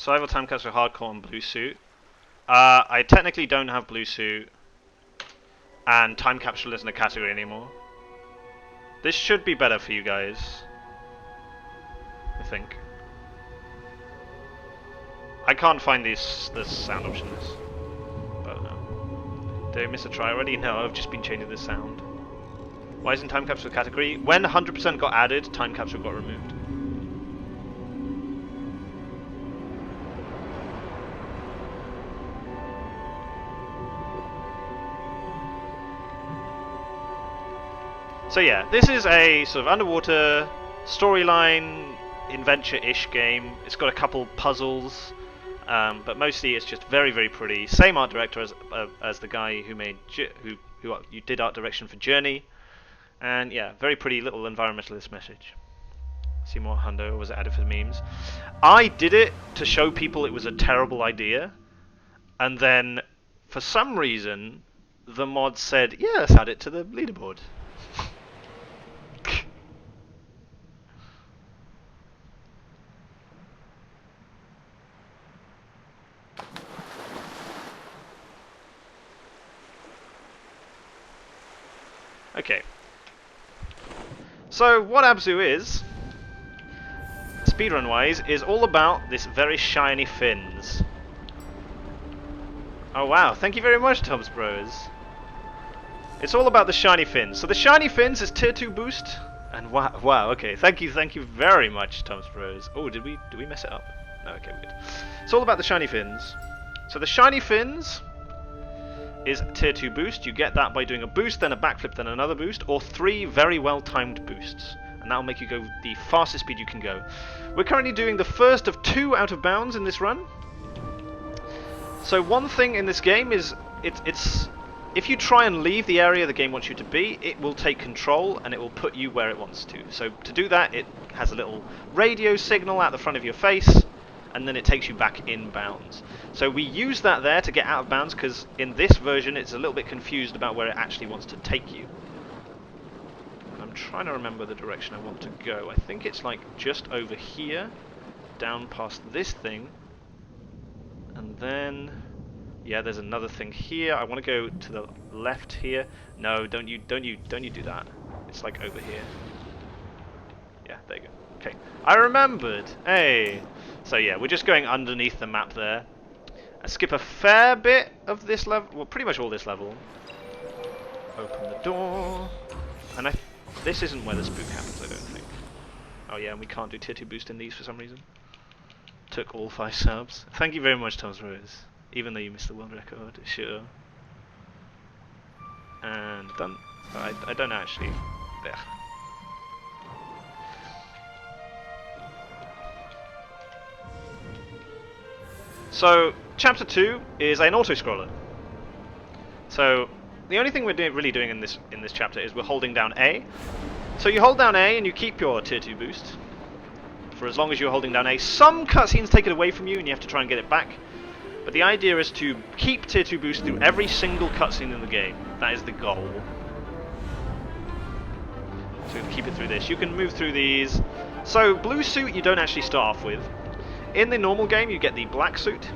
Survival time capsule hardcore and blue suit. I technically don't have blue suit, and time capsule isn't a category anymore. This should be better for you guys, I think. I can't find this sound options, but no. Did I miss a try already? No, I've just been changing the sound. Why isn't time capsule a category? When 100% got added, time capsule got removed. So yeah, this is a sort of underwater storyline, adventure-ish game. It's got a couple puzzles, but mostly it's just very, very pretty. Same art director as the guy who made who did art direction for Journey, and yeah, very pretty little environmentalist message. See more hundo, or was it added for memes? I did it to show people it was a terrible idea, and then for some reason the mod said, yeah, let's add it to the leaderboard. Okay. So what Abzu is, speedrun wise, is all about this very shiny fins. Oh wow, thank you very much, Tubbs Bros. It's all about the shiny fins. So the shiny fins is tier 2 boost, and wow, okay, thank you very much, Tubbs Bros. Oh, did we mess it up? No, okay, we're good. It's all about the shiny fins. So the shiny fins is tier 2 boost. You get that by doing a boost, then a backflip, then another boost, or 3 very well timed boosts, and that will make you go the fastest speed you can go. We're currently doing the first of 2 out of bounds in this run. So one thing in this game is it's if you try and leave the area the game wants you to be, it will take control and it will put you where it wants to. So to do that, it has a little radio signal at the front of your face, and then it takes you back in bounds. So we use that there to get out of bounds, because in this version it's a little bit confused about where it actually wants to take you. And I'm trying to remember the direction I want to go. I think it's like just over here, down past this thing, and then yeah, there's another thing here. I want to go to the left here. No, don't you do that. It's like over here. Yeah, there you go. Okay, I remembered. Hey. So yeah, we're just going underneath the map there. I skip a fair bit of this level, well, pretty much all this level. Open the door, and this isn't where the spook happens, I don't think. Oh yeah, and we can't do tier 2 boost in these for some reason. Took all 5 subs. Thank you very much, Tom's Rose. Even though you missed the world record, sure. And done. I don't actually. There. So, chapter 2 is an autoscroller. So, the only thing we're really doing in this chapter is we're holding down A. So you hold down A and you keep your tier 2 boost for as long as you're holding down A. Some cutscenes take it away from you and you have to try and get it back. But the idea is to keep tier 2 boost through every single cutscene in the game. That is the goal. So keep it through this. You can move through these. So blue suit you don't actually start off with. In the normal game you get the black suit.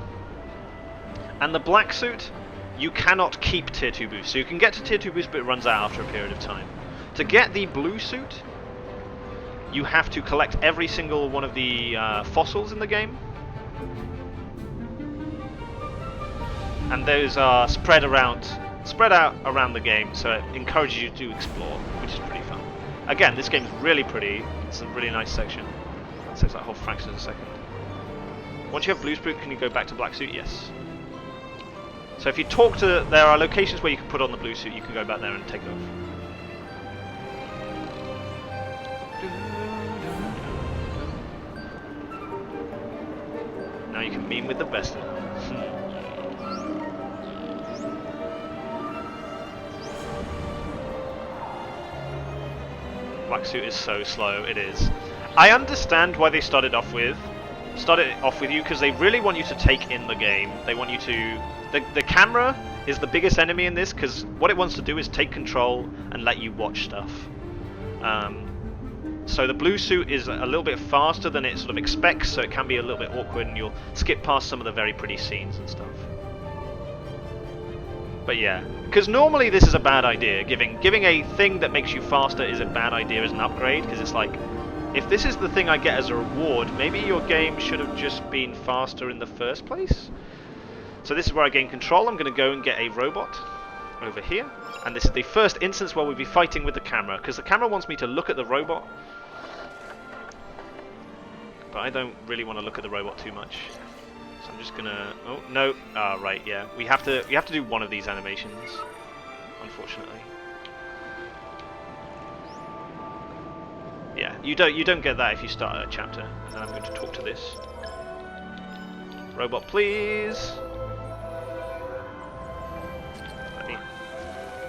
And the black suit you cannot keep tier 2 boost. So you can get to tier 2 boost but it runs out after a period of time. To get the blue suit you have to collect every single one of the fossils in the game. And those are spread out around the game, so it encourages you to explore, which is pretty fun. Again, this game's really pretty. It's a really nice section. It saves like a whole fraction of a second. Once you have blue suit, can you go back to black suit? Yes. So if you talk to, there are locations where you can put on the blue suit. You can go back there and take it off. Now you can meme with the best of them. Black suit is so slow, it is. I understand why they started off with you, because they really want you to take in the game. They want you to... The camera is the biggest enemy in this, because what it wants to do is take control and let you watch stuff. So the blue suit is a little bit faster than it sort of expects, so it can be a little bit awkward and you'll skip past some of the very pretty scenes and stuff. But yeah, because normally this is a bad idea. Giving a thing that makes you faster is a bad idea as an upgrade, because it's like, if this is the thing I get as a reward, maybe your game should have just been faster in the first place. So this is where I gain control. I'm going to go and get a robot over here. And this is the first instance where we'll be fighting with the camera, because the camera wants me to look at the robot. But I don't really want to look at the robot too much. So I'm just gonna... Oh, no. Ah, right, yeah. We have to do one of these animations, unfortunately. Yeah, you don't get that if you start a chapter. And then I'm going to talk to this. Robot, please.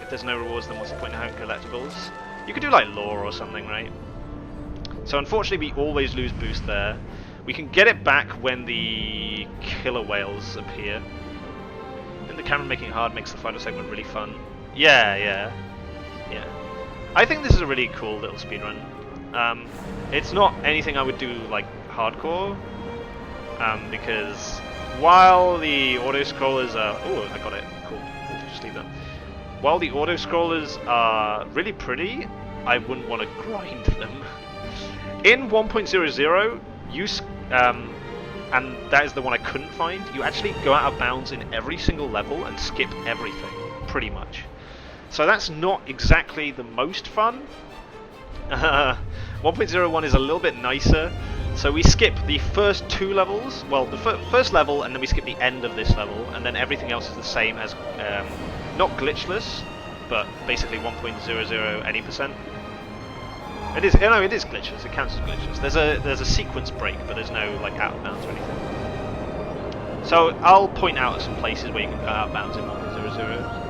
If there's no rewards, then what's the point in having collectibles? You could do like lore or something, right? So unfortunately we always lose boost there. We can get it back when the killer whales appear. I think the camera making it hard makes the final segment really fun. Yeah. I think this is a really cool little speedrun. It's not anything I would do like hardcore, because while the autoscrollers are... Oh, I got it. Cool. Just leave that. While the autoscrollers are really pretty, I wouldn't want to grind them. In 1.00, and that is the one I couldn't find, you actually go out of bounds in every single level and skip everything, pretty much. So that's not exactly the most fun. 1.01 is a little bit nicer. So we skip the first two levels, well, the first level, and then we skip the end of this level, and then everything else is the same as, not glitchless, but basically 1.00 any percent. It is, no, it is glitchless. It counts as glitchless. There's a sequence break, but there's no like out of bounds or anything. So I'll point out some places where you can go out of bounds in 1.00.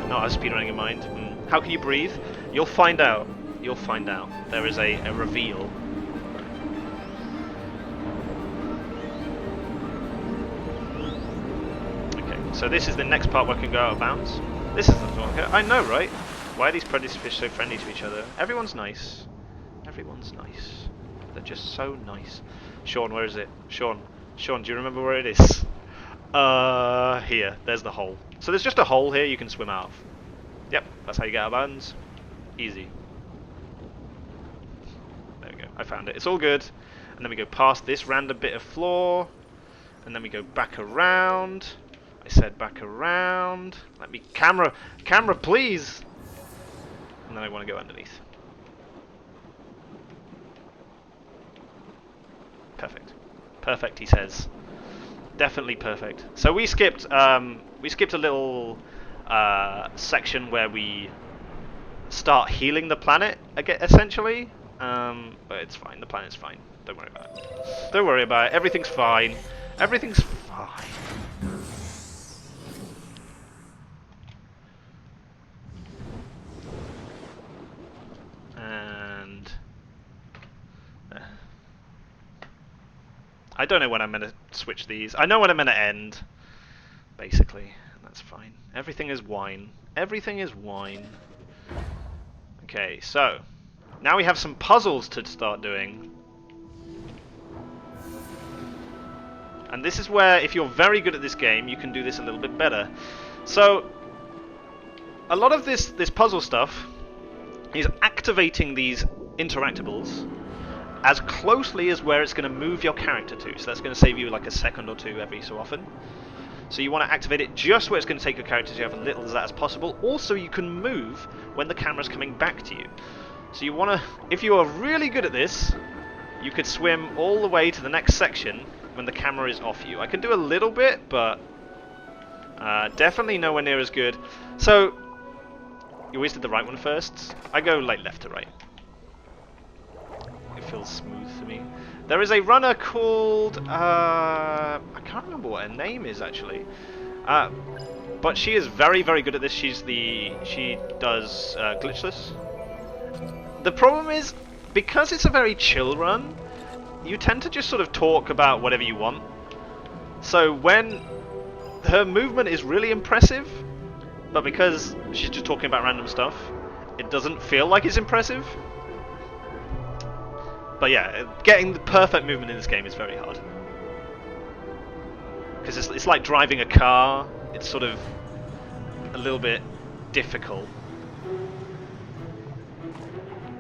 Not as speedrunning in mind. How can you breathe? You'll find out. You'll find out. There is a reveal. Okay, so this is the next part where I can go out of bounds. This is the okay. I know, right? Why are these predator fish so friendly to each other? Everyone's nice. Everyone's nice. They're just so nice. Sean, where is it? Sean, do you remember where it is? Here. There's the hole. So there's just a hole here you can swim out of. Yep, that's how you get out of bounds. Easy. There we go. I found it. It's all good. And then we go past this random bit of floor. And then we go back around. I said back around. Let me... Camera, please! And then I want to go underneath. Perfect. Perfect, he says. Definitely perfect. So we skipped a little section where we start healing the planet, essentially. But it's fine. The planet's fine. Don't worry about it. Don't worry about it. Everything's fine. Everything's fine. And I don't know when I'm meant to switch these. I know when I'm meant to end, basically. That's fine. Everything is wine. Everything is wine. Okay, so now we have some puzzles to start doing. And this is where, if you're very good at this game, you can do this a little bit better. So a lot of this puzzle stuff is activating these interactables as closely as where it's going to move your character to. So that's going to save you like a second or two every so often. So you want to activate it just where it's going to take your character so you have as little of that as possible. Also, you can move when the camera's coming back to you. So you want to, if you are really good at this, you could swim all the way to the next section when the camera is off you. I can do a little bit, but definitely nowhere near as good. So you always did the right one first. I go like left to right. It feels smooth to me. There is a runner called I can't remember what her name is actually, but she is very, very good at this. She does glitchless. The problem is, because it's a very chill run, you tend to just sort of talk about whatever you want. So when her movement is really impressive, but because she's just talking about random stuff, it doesn't feel like it's impressive. But yeah, getting the perfect movement in this game is very hard. Because it's like driving a car. It's sort of a little bit difficult.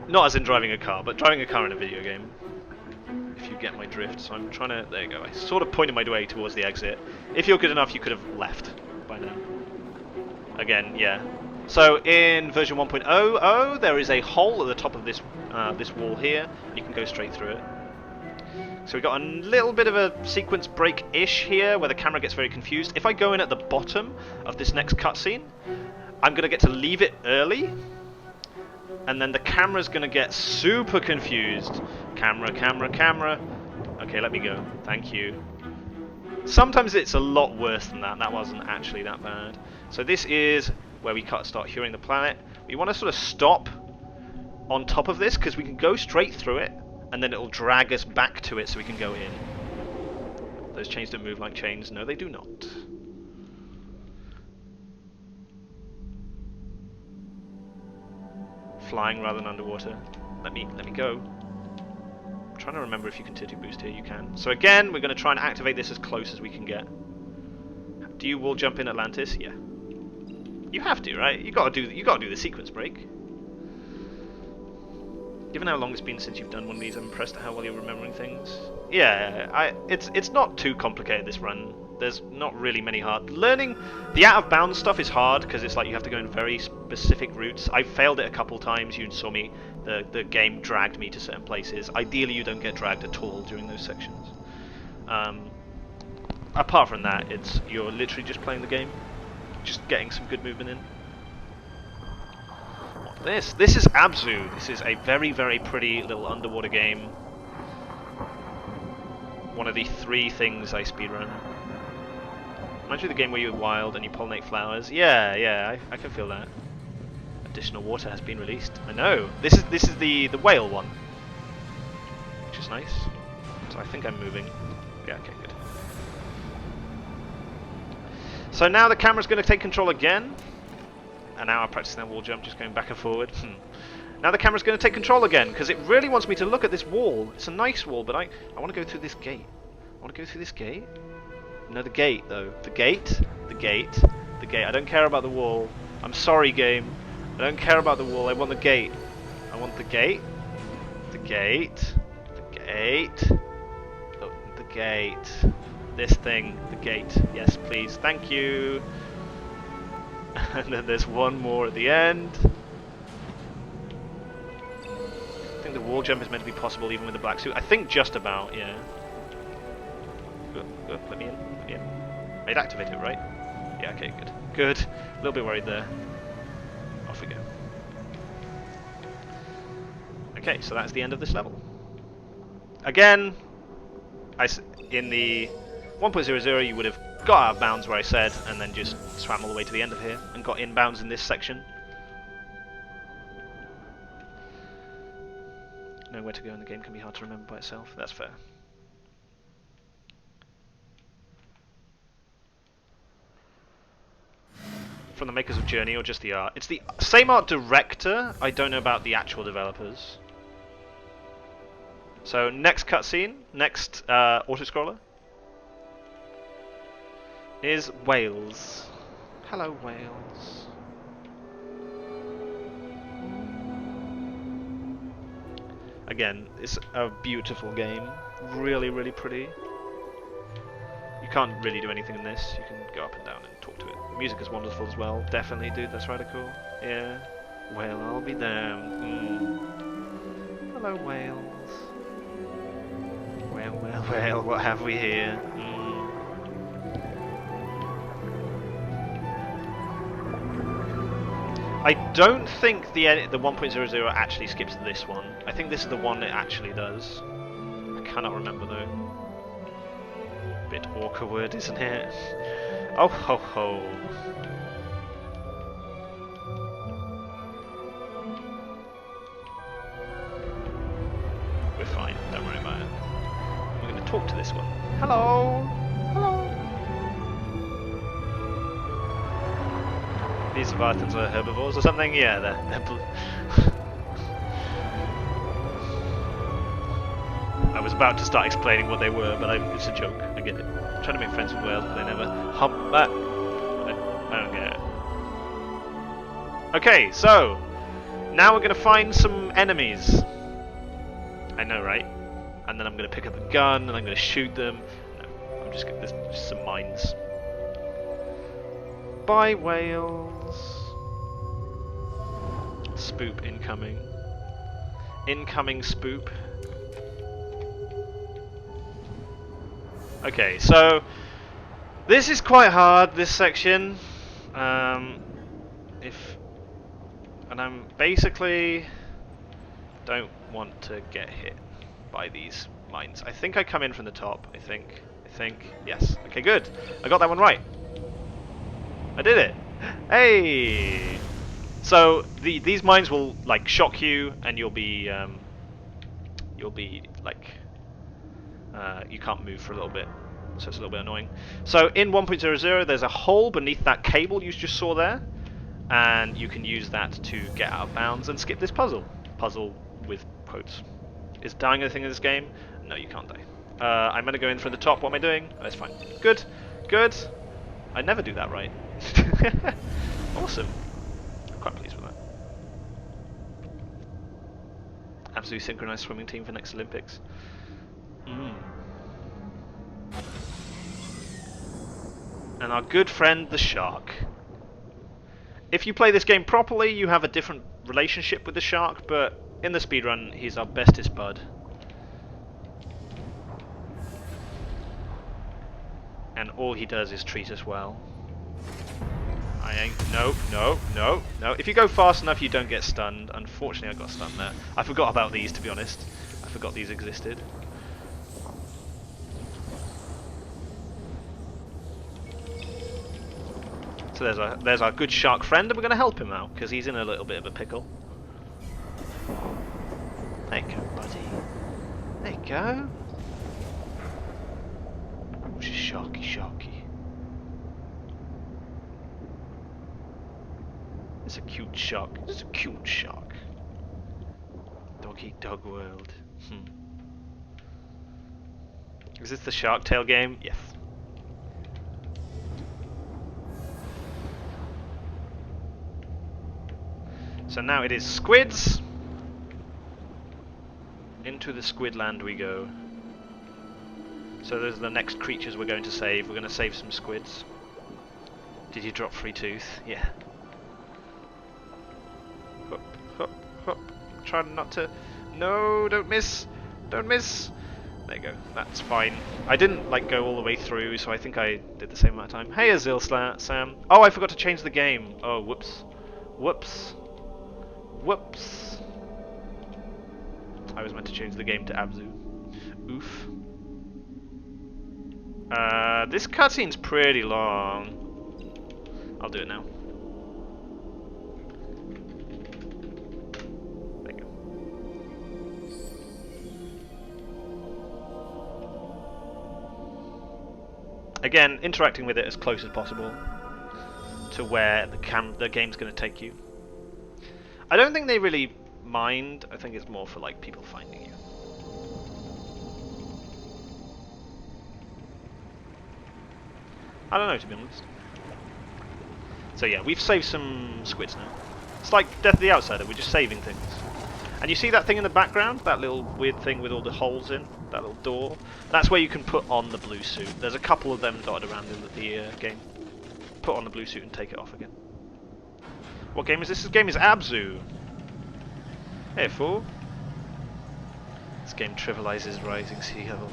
Not as in driving a car, but driving a car in a video game. If you get my drift. So I'm trying to... There you go. I sort of pointed my way towards the exit. If you're good enough, you could have left by now. Again, yeah. So in version 1.00, there is a hole at the top of this this wall here. You can go straight through it. So we got a little bit of a sequence break-ish here, where the camera gets very confused. If I go in at the bottom of this next cutscene, I'm going to get to leave it early, and then the camera's going to get super confused. Camera, camera, camera. Okay, let me go. Thank you. Sometimes it's a lot worse than that. That wasn't actually that bad. So this is where we start hearing the planet. We want to sort of stop on top of this, because we can go straight through it, and then it'll drag us back to it so we can go in. Those chains don't move like chains. No, they do not. Flying rather than underwater. Let me go. I'm trying to remember if you can tier 2 boost here. You can. So again, we're going to try and activate this as close as we can get. Do you wall jump in Atlantis? Yeah. You have to, right? You got to do the sequence break. Given how long it's been since you've done one of these, I'm impressed at how well you're remembering things. Yeah, it's not too complicated, this run. There's not really many hard... Learning the out-of-bounds stuff is hard, because it's like you have to go in very specific routes. I failed it a couple times. You saw me. The game dragged me to certain places. Ideally, you don't get dragged at all during those sections. Apart from that, you're literally just playing the game. Just getting some good movement in. This is Abzu. This is a very, very pretty little underwater game. One of the 3 things I speedrun. Reminds me of the game where you're wild and you pollinate flowers. Yeah, I can feel that. Additional water has been released. I know. This is the whale one, which is nice. So I think I'm moving. Yeah, okay, good. So now the camera's going to take control again. And now I'm practicing that wall jump, just going back and forward. Now the camera's going to take control again, because it really wants me to look at this wall. It's a nice wall, but I want to go through this gate. I want to go through this gate. No, the gate, though. The gate, the gate, the gate. I don't care about the wall. I'm sorry, game. I don't care about the wall. I want the gate. I want the gate. The gate. The gate. Oh, the gate. This thing. The gate. Yes, please. Thank you. And then there's one more at the end. I think the wall jump is meant to be possible even with the black suit. I think just about, yeah. Good. Let me in. Let me in. I'd activate it, right? Yeah, okay, good. Good. A little bit worried there. Off we go. Okay, so that's the end of this level. Again, in the 1.00 you would have got out of bounds where I said, and then just swam all the way to the end of here, and got inbounds in this section. Knowing where to go in the game can be hard to remember by itself. That's fair. From the makers of Journey, or just the art? It's the same art director. I don't know about the actual developers. So next cutscene, next Autoscroller, is Wales. Hello, Wales. Again, it's a beautiful game. Really, really pretty. You can't really do anything in this. You can go up and down and talk to it. The music is wonderful as well. Definitely, dude. That's rather cool. Yeah. Well, I'll be there. Hello, Wales. Well, what have we here? I don't think the 1.00 actually skips this one. I think this is the one it actually does. I cannot remember though. Bit awkward, isn't it? Oh ho ho. We're fine, don't worry about it. We're going to talk to this one. Hello! Hello! These Leviathans are herbivores or something? Yeah, they're blue. I was about to start explaining what they were, but it's a joke. I get it. I'm trying to make friends with whales, but they never hump that. I don't get it. Okay, so now we're gonna find some enemies. I know, right? And then I'm gonna pick up a gun and I'm gonna shoot them. No, I'm just gonna. There's just some mines. Bye, whales. Spoop incoming. Incoming spoop. Okay, so this is quite hard, this section. And I'm basically don't want to get hit by these mines. I think I come in from the top. I think, yes. Okay, good. I got that one right. I did it. Hey. So these mines will like shock you, and you'll be like you can't move for a little bit, so it's a little bit annoying. So in 1.00 there's a hole beneath that cable you just saw there, and you can use that to get out of bounds and skip this puzzle. Puzzle with quotes. Is dying anything in this game? No, you can't die. I'm gonna go in from the top. What am I doing? Oh, that's fine. Good. Good. I never do that right. Awesome. I'm quite pleased with that. Abzu synchronized swimming team for next Olympics. And our good friend the shark. If you play this game properly, you have a different relationship with the shark, but in the speedrun, he's our bestest bud. And all he does is treat us well. I ain't. No. If you go fast enough, you don't get stunned. Unfortunately, I got stunned there. I forgot about these, to be honest. I forgot these existed. So there's our good shark friend, and we're going to help him out because he's in a little bit of a pickle. There you go, buddy. There you go. Oh, she's sharky. It's a cute shark. It's a cute shark. Dog eat dog world. Is this the Shark Tale game? Yes. So now it is squids. Into the squid land we go. So those are the next creatures we're going to save. We're going to save some squids. Did you drop free tooth? Yeah. Hop. Try not to... No, don't miss. Don't miss. There you go. That's fine. I didn't like go all the way through, so I think I did the same amount of time. Hey, Azil Sam. Oh, I forgot to change the game. Oh, whoops. I was meant to change the game to Abzu. Oof. This cutscene's pretty long. I'll do it now. There you go. Again, interacting with it as close as possible to where the game's going to take you. I don't think they really mind. I think it's more for like people finding you. I don't know, to be honest. So yeah, we've saved some squids now. It's like Death of the Outsider, we're just saving things. And you see that thing in the background? That little weird thing with all the holes in? That little door? That's where you can put on the blue suit. There's a couple of them dotted around in the game. Put on the blue suit and take it off again. What game is this? This game is Abzu. Hey, fool. This game trivializes rising sea levels.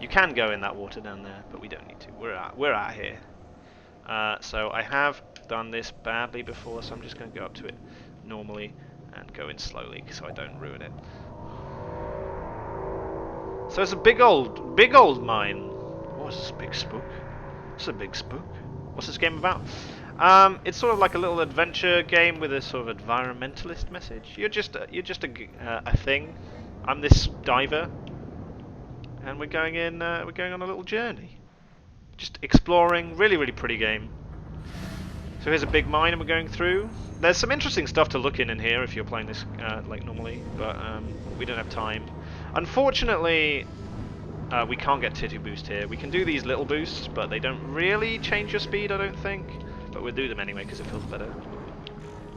You can go in that water down there, but we don't need to. We're out here. So I have done this badly before, so I'm just going to go up to it normally and go in slowly so I don't ruin it. So it's a big old mine. What's this big spook? It's a big spook. What's this game about? It's sort of like a little adventure game with a sort of environmentalist message. You're just a thing. I'm this diver, and we're going on a little journey, just exploring. Really pretty game. So here's a big mine and we're going through. There's some interesting stuff to look in here if you're playing this like normally, but we don't have time. Unfortunately, we can't get tier 2 boost here. We can do these little boosts, but they don't really change your speed, I don't think. But we'll do them anyway because it feels better.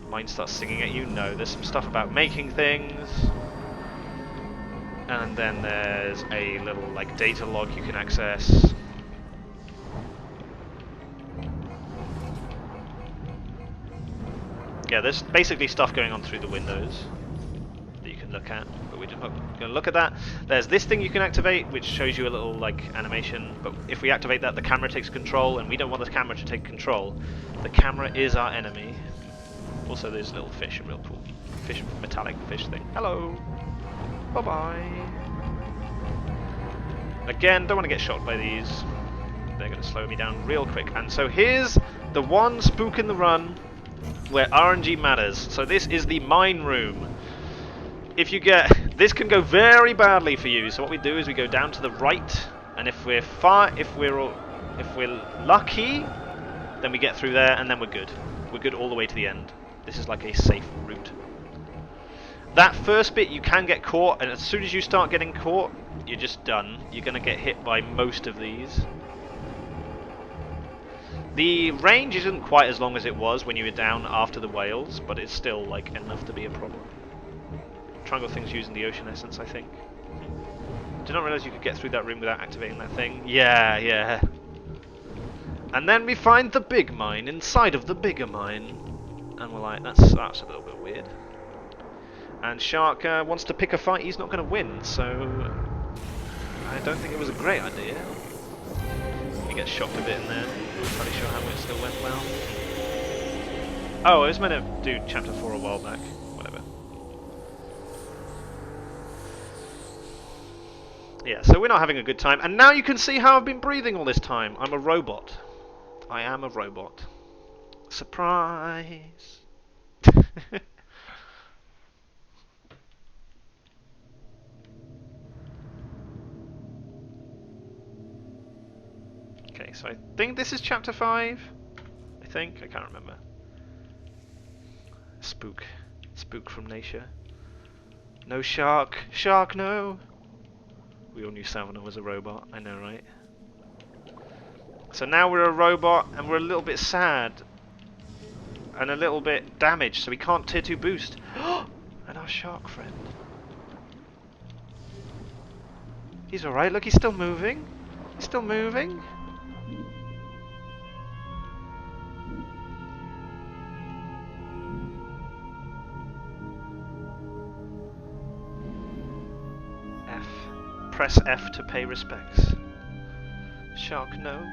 Mine starts singing at you. No, there's some stuff about making things. And then there's a little like data log you can access. Yeah, there's basically stuff going on through the windows that you can look at, but we're just not going to look at that. There's this thing you can activate, which shows you a little like animation, but if we activate that, the camera takes control, and we don't want the camera to take control. The camera is our enemy. Also, there's little fish, a real cool fish, metallic fish thing. Hello! Bye-bye! Again, don't want to get shot by these. They're going to slow me down real quick. And so here's the one spook in the run where RNG matters. So this is the mine room. If you get... This can go very badly for you. So what we do is we go down to the right, and if we're lucky, then we get through there, and then we're good. We're good all the way to the end. This is like a safe route. That first bit you can get caught, and as soon as you start getting caught, you're just done. You're going to get hit by most of these. The range isn't quite as long as it was when you were down after the whales, but it's still like enough to be a problem. Triangle thing's using the ocean essence, I think. Did not realize you could get through that room without activating that thing. Yeah, yeah. And then we find the big mine inside of the bigger mine, and we're like, that's a little bit weird. And Shark wants to pick a fight he's not going to win, so I don't think it was a great idea. He gets shocked a bit in there. I'm not entirely sure how it still went well. Oh, I was meant to do chapter 4 a while back. Whatever. Yeah, so we're not having a good time. And now you can see how I've been breathing all this time. I'm a robot. I am a robot. Surprise! Okay, so I think this is chapter 5. I think, I can't remember. Spook. Spook from nature. No shark. Shark, no! We all knew Savannah was a robot, I know, right? So now we're a robot, and we're a little bit sad. And a little bit damaged, so we can't tier 2 boost. And our shark friend. He's alright, look, he's still moving. He's still moving. F. Press F to pay respects. Shark, no.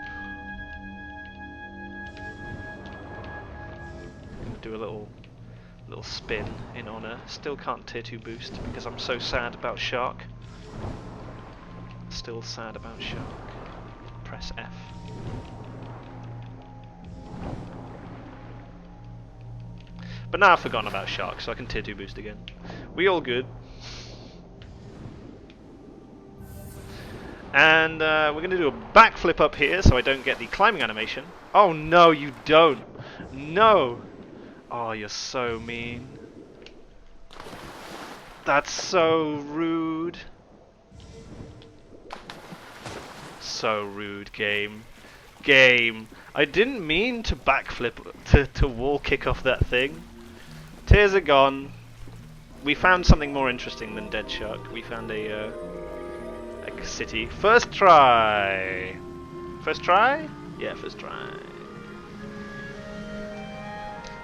Gonna do a little spin in honor. Still can't tier 2 boost because I'm so sad about Shark. Still sad about Shark. Press F. But now I've forgotten about Shark, so I can tier 2 boost again. We all good. And we're going to do a backflip up here so I don't get the climbing animation. Oh no, you don't. No. Oh, you're so mean. That's so rude. So rude, game. Game. I didn't mean to backflip, to wall kick off that thing. Tears are gone. We found something more interesting than Dead Shark. We found a city. First try! First try? Yeah, first try.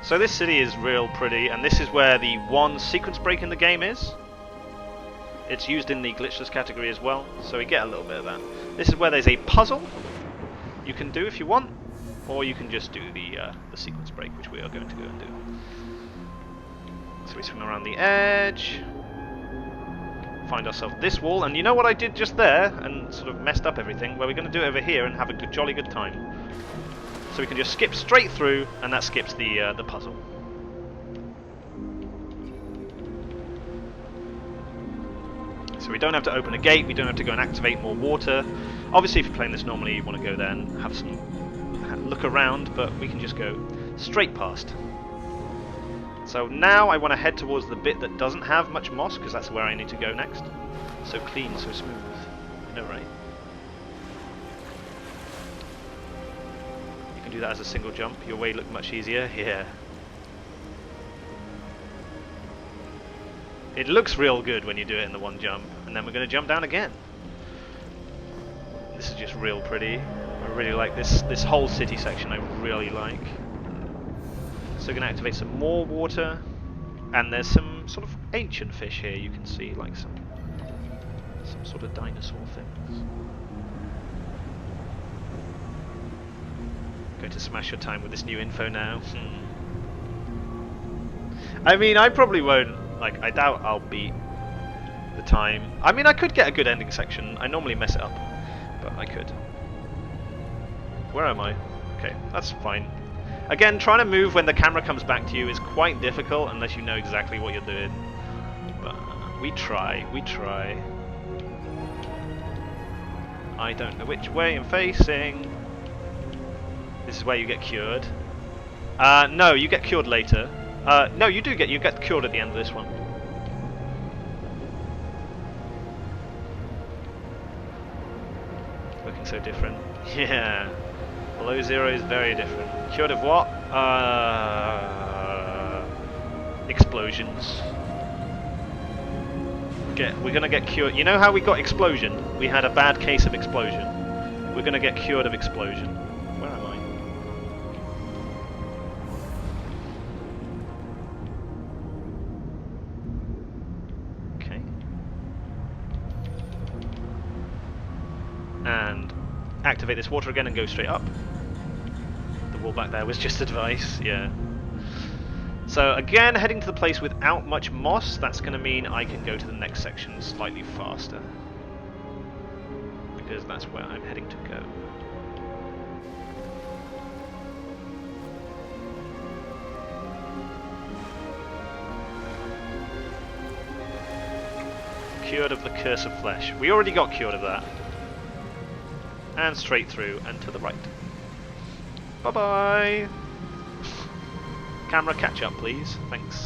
So this city is real pretty, and this is where the one sequence break in the game is. It's used in the glitchless category as well, so we get a little bit of that. This is where there's a puzzle you can do if you want, or you can just do the sequence break, which we are going to go and do. So we swing around the edge, find ourselves this wall, and you know what I did just there, and sort of messed up everything? Well, we're going to do it over here and have a good, jolly good time. So we can just skip straight through, and that skips the puzzle. So we don't have to open a gate, we don't have to go and activate more water. Obviously if you're playing this normally you want to go there and have some look around, but we can just go. Straight past. So now I want to head towards the bit that doesn't have much moss, because that's where I need to go next. So clean, so smooth. You know, right? You can do that as a single jump. Your way looked much easier. Yeah. It looks real good when you do it in the one jump. And then we're going to jump down again. This is just real pretty. I really like this whole city section. I really like. So we're going to activate some more water, and there's some sort of ancient fish here you can see, like some sort of dinosaur things. Going to smash your time with this new info now. I mean, I probably won't, like, I doubt I'll beat the time. I mean, I could get a good ending section. I normally mess it up, but I could. Where am I? Okay, that's fine. Again, trying to move when the camera comes back to you is quite difficult unless you know exactly what you're doing. But we try, we try. I don't know which way I'm facing. This is where you get cured. No, you get cured later. No, you get cured at the end of this one. Looking so different. Yeah. Below zero is very different. Cured of what? Explosions. We're gonna get cured. You know how we got explosion? We had a bad case of explosion. We're gonna get cured of explosion. Where am I? Okay. And activate this water again and go straight up. The wall back there was just advice, yeah. So again, heading to the place without much moss, that's going to mean I can go to the next section slightly faster. Because that's where I'm heading to go. Cured of the curse of flesh. We already got cured of that. And straight through and to the right. Bye-bye! Camera catch up, please. Thanks.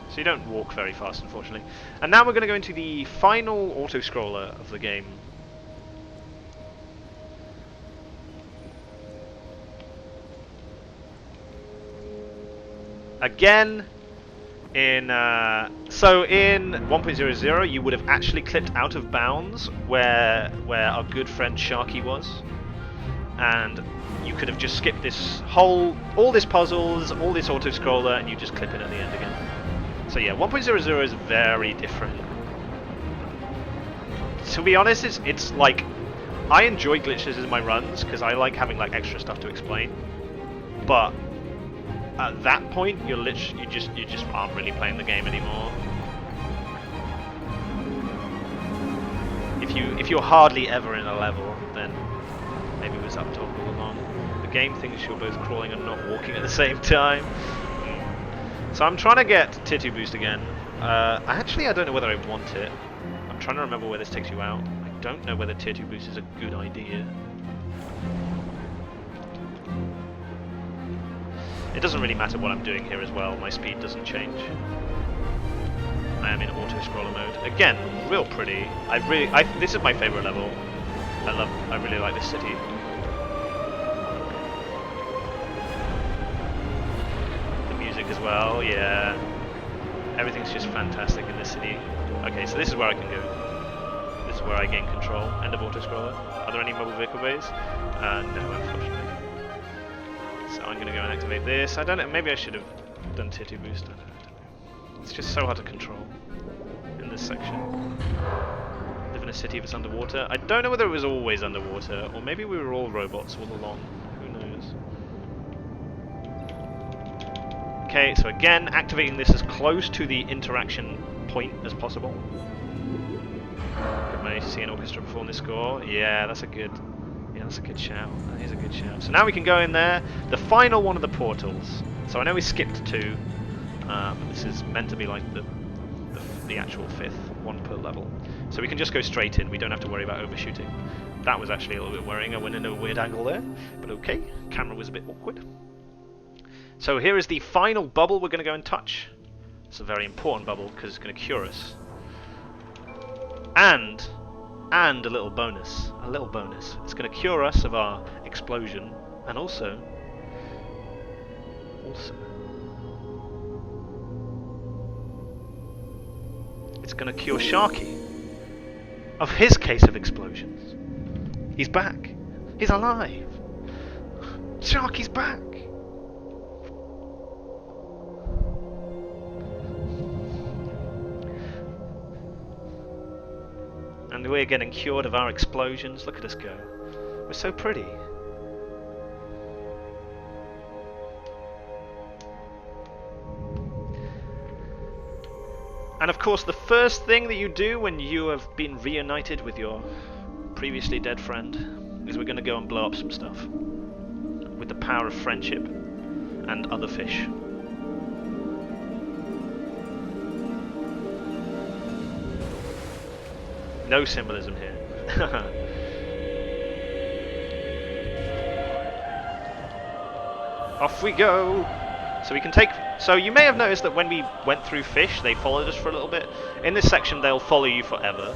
So you don't walk very fast, unfortunately. And now we're going to go into the final auto-scroller of the game. Again, in 1.00 you would have actually clipped out of bounds where our good friend Sharky was, and you could have just skipped this all this puzzles, all this auto scroller, and you just clip it at the end again. So yeah, 1.00 is very different. To be honest, it's like, I enjoy glitches in my runs because I like having like extra stuff to explain, but at that point, you just aren't really playing the game anymore. If you're hardly ever in a level, then maybe it was up top all along. The game thinks you're both crawling and not walking at the same time. So I'm trying to get Tier 2 boost again. I don't know whether I want it. I'm trying to remember where this takes you out. I don't know whether Tier 2 boost is a good idea. It doesn't really matter what I'm doing here as well, my speed doesn't change. I am in auto-scroller mode. Again, real pretty. This is my favourite level. I really like this city. The music as well, yeah. Everything's just fantastic in this city. Okay, so this is where I can go. This is where I gain control. End of auto-scroller. Are there any mobile vehicle bays? No, unfortunately. So I'm going to go and activate this. I don't know, maybe I should have done Tier 2 boost. I don't know. It's just so hard to control in this section. Live in a city that's underwater. I don't know whether it was always underwater, or maybe we were all robots all along. Who knows? Okay, so again, activating this as close to the interaction point as possible. Good manage to see an orchestra perform this score. Yeah, that's a good shout. That is a good shout. So now we can go in there. The final one of the portals. So I know we skipped 2, but this is meant to be like the actual 5th one per level. So we can just go straight in, we don't have to worry about overshooting. That was actually a little bit worrying, I went in a weird angle there, but okay, camera was a bit awkward. So here is the final bubble we're going to go and touch. It's a very important bubble because it's going to cure us. And a little bonus. It's going to cure us of our explosion, and also, it's going to cure Sharky of his case of explosions. He's back. He's alive. Sharky's back. And we're getting cured of our explosions. Look at us go. We're so pretty. And of course, the first thing that you do when you have been reunited with your previously dead friend is we're going to go and blow up some stuff with the power of friendship and other fish. No symbolism here. Off we go! So we can take... So you may have noticed that when we went through fish, they followed us for a little bit. In this section, they'll follow you forever.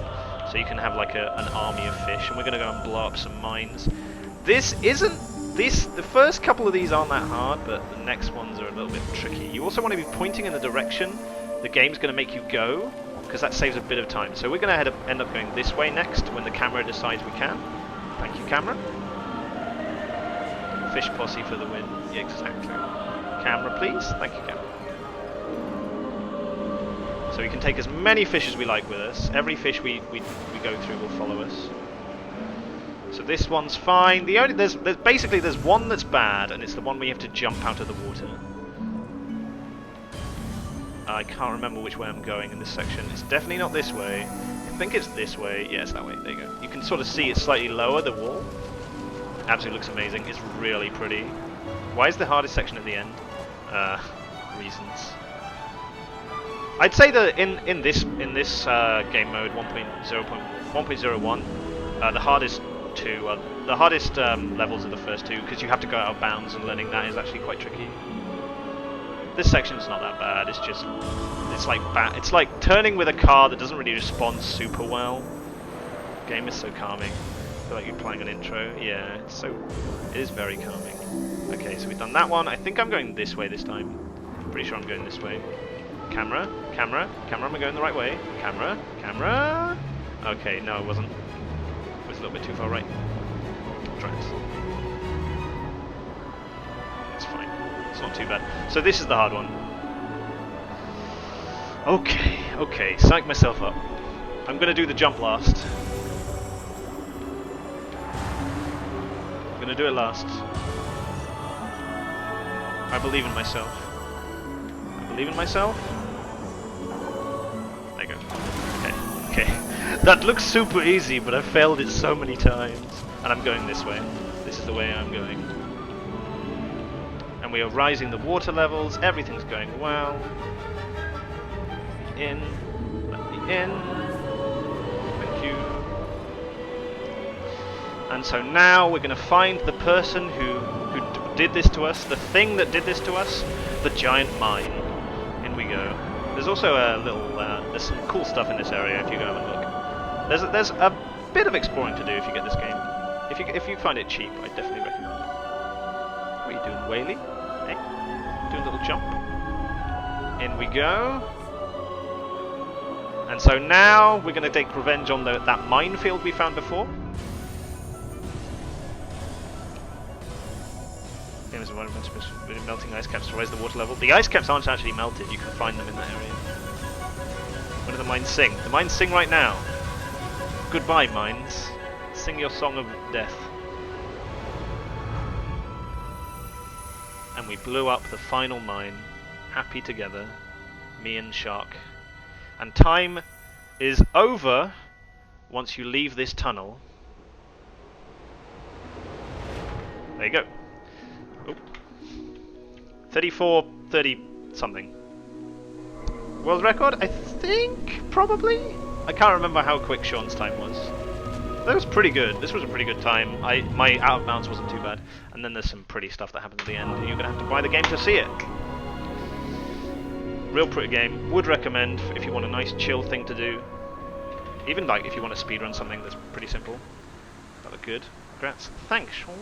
So you can have like an army of fish, and we're going to go and blow up some mines. This isn't... The first couple of these aren't that hard, but the next ones are a little bit tricky. You also want to be pointing in the direction the game's going to make you go, because that saves a bit of time. So we're going to end up going this way next when the camera decides we can. Thank you, camera. Fish posse for the win. Yeah, exactly. Camera, please. Thank you, camera. So we can take as many fish as we like with us. Every fish we go through will follow us. So this one's fine. There's basically one that's bad, and it's the one where you have to jump out of the water. I can't remember which way I'm going in this section. It's definitely not this way. I think it's this way. Yeah, it's that way. There you go. You can sort of see it's slightly lower, the wall. Absolutely looks amazing. It's really pretty. Why is the hardest section at the end? Reasons. I'd say that in this game mode 1.01, the hardest levels are the first two, because you have to go out of bounds, and learning that is actually quite tricky. This section's not that bad. It's like turning with a car that doesn't really respond super well. The game is so calming. I feel like you're playing an intro. Yeah, it is very calming. Okay, so we've done that one. I think I'm going this way this time. Pretty sure I'm going this way. Camera, am I going the right way? Camera. Okay, no, it wasn't. It was a little bit too far right. Try this. It's fine. It's not too bad. So this is the hard one. Okay, psych myself up. I'm gonna do the jump last. I'm gonna do it last. I believe in myself. There you go. Okay. That looks super easy, but I've failed it so many times. And I'm going this way. This is the way I'm going. And we are rising the water levels. Everything's going well. Let me in. Thank you. And so now we're going to find the person who did this to us, the thing that did this to us, the giant mine. In we go. There's also a little, there's some cool stuff in this area if you go and look. There's a bit of exploring to do if you get this game. If you find it cheap, I definitely recommend it. What are you doing, Whaley? Hey, doing a little jump. In we go. And so now we're going to take revenge on that minefield we found before. Melting ice caps to raise the water level. The ice caps aren't actually melted, you can find them in that area. When do the mines sing? The mines sing right now. Goodbye, mines. Sing your song of death. And we blew up the final mine. Happy together. Me and Shark. And time is over once you leave this tunnel. There you go. Oh. 34:30 something. World record, I think, probably? I can't remember how quick Sean's time was. That was pretty good. This was a pretty good time. My out of bounds wasn't too bad. And then there's some pretty stuff that happens at the end. You're gonna have to buy the game to see it. Real pretty game. Would recommend if you want a nice chill thing to do. Even like if you want to speedrun something that's pretty simple. That looked good. Congrats. Thanks, Sean.